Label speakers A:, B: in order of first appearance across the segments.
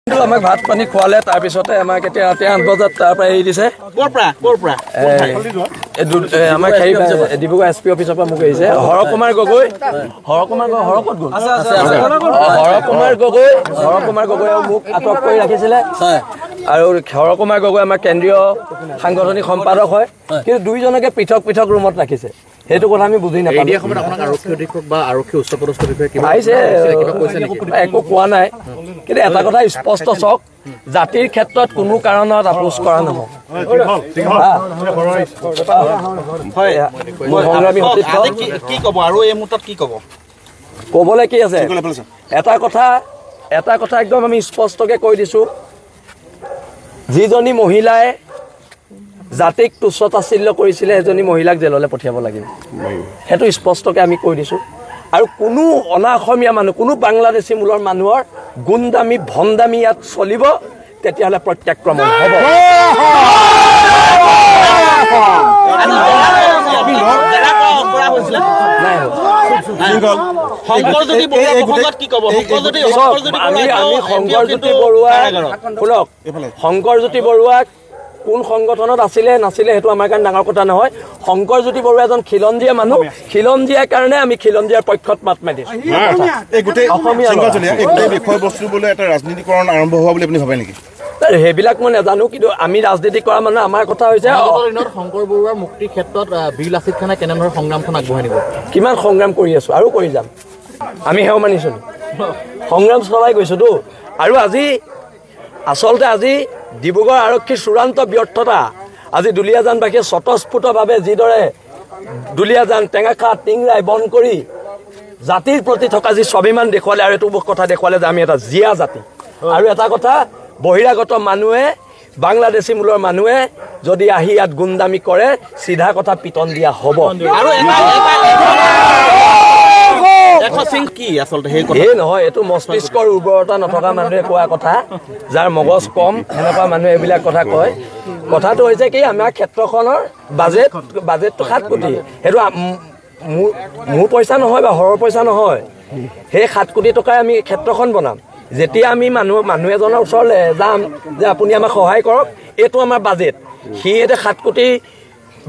A: আমাক ভাত পানী খোৱালে তাৰ পিছতে আমাক এতিয়া 8 বজাত তাৰ পৰা এৰি দিছে আমাক ডিব্ৰুগড় এছপি অফিচৰ পৰা মোক এৰিছে হৰকুমাৰ গগৈ মোক আটক কৰি ৰাখিছিলে আৰু হৰকুমাৰ গগৈ আমাৰ কেন্দ্ৰীয় সাংগঠনিক সম্পাদক হয় কিন্তু দুইজনকে পৃথক পৃথক ৰুমত ৰাখিছে সেইটো কথা আমি বুজি নাপাওঁ
B: এই সময়ত আপোনাক আৰক্ষী অধীক্ষক বা আৰক্ষী উচ্চপদস্থ বিষয়ে কিবা
A: আহিছে একো কোৱা নাই কিন্তু এটা কথা স্পষ্ট চক জাতিৰ ক্ষেত্ৰত কোনো কাৰণত আপোচ কৰা নহয়
B: কি ক'ব আৰু এই মুহূৰ্তত কি ক'ব
A: ক'বলৈ কি আছে এটা কথা একদম আমি স্পষ্টকৈ কৈ দিছোঁ যিজনী মহিলাই জাতিক তুচ্ছতাচ্ছিল্য কৰিছিলে এজনী মহিলাক জেললৈ পঠিয়াব লাগিব সেইটো স্পষ্টকৈ আমি কৈ দিছোঁ আৰু কোনো অনাঅসমীয়া মানুহ কোনো বাংলাদেশী মূলৰ মানুহৰ গুণ্ডামি ভণ্ডামি ইয়াত চলিব তেতিয়াহ'লে প্ৰত্যাক্ৰমণ হ'ব শংকৰজ্যোতি বৰুৱাক কোন সংগঠনত আছিলে নাছিলে সেইটো আমাৰ কাৰণে ডাঙৰ কথা নহয় শংকৰজ্যোতি বৰুৱা এজন খিলঞ্জীয়া মানুহ খিলঞ্জীয়াৰ কাৰণে আমি খিলঞ্জীয়াৰ পক্ষত মাত মাতিছোঁ
C: ৰাজনীতিকৰণ আৰম্ভ হোৱা বুলি আপুনি ভাবে নেকি
A: সেইবিলাক মই নাজানো কিন্তু আমি ৰাজনীতি কৰা মানে আমাৰ কথা হৈছে
B: শংকৰ বৰুৱাৰ মুক্তিৰ ক্ষেত্ৰত বীৰ লাচিত খানে কেনেধৰণৰ সংগ্ৰামখন আগবঢ়াই নিব
A: কিমান সংগ্ৰাম কৰি আছোঁ আৰু কৰি যাম আমি সেও মানিছোঁ সংগ্ৰাম চলাই গৈছোঁতো আৰু আচলতে আজি ডিব্ৰুগড় আৰক্ষীৰ চূড়ান্ত ব্যৰ্থতা আজি দুলীয়াজানবাসীয়ে স্বতঃস্ফূৰ্তভাৱে যিদৰে দুলীয়াজান টেঙাখাট টিংৰাই বন্ধ কৰি জাতিৰ প্ৰতি থকা যি স্বাভিমান দেখুৱালে আৰু এইটো কথা দেখুৱালে যে আমি এটা জীয়া জাতি আৰু এটা কথা বহিৰাগত মানুহে বাংলাদেশী মূলৰ মানুহে যদি আহি ইয়াত গুণ্ডামি কৰে চিধা কথা পিটন দিয়া হ'ব এই নহয় এইটো মস্তিষ্কৰ উৰ্বৰতা নথকা মানুহে কোৱা কথা যাৰ মগজ কম সেনেকুৱা মানুহে এইবিলাক কথা কয় কথাটো হৈছে কি আমাৰ ক্ষেত্ৰখনৰ বাজেটটো 7 কোটি সেইটো মোৰ পইচা নহয় বা হৰৰ পইচা নহয় সেই 7 কোটি টকাই আমি ক্ষেত্ৰখন বনাম যেতিয়া আমি মানুহ এজনৰ ওচৰলৈ যাম যে আপুনি আমাক সহায় কৰক এইটো আমাৰ বাজেট সি এতিয়া 7 কোটি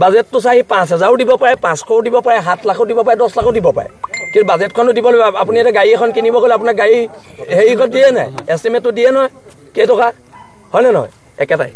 A: বাজেটটো চাই 5,000ও দিব পাৰে 500ও দিব পাৰে 7 লাখো দিব পাৰে 10 লাখো দিব পাৰে কিন্তু বাজেটখনো দিব লাগিব আপুনি এটা গাড়ী এখন কিনিব গ'লে আপোনাক গাড়ী হেৰি দিয়ে নাই এষ্টিমেটটো দিয়ে নহয় কেইটকা হয়নে নহয় একেটাই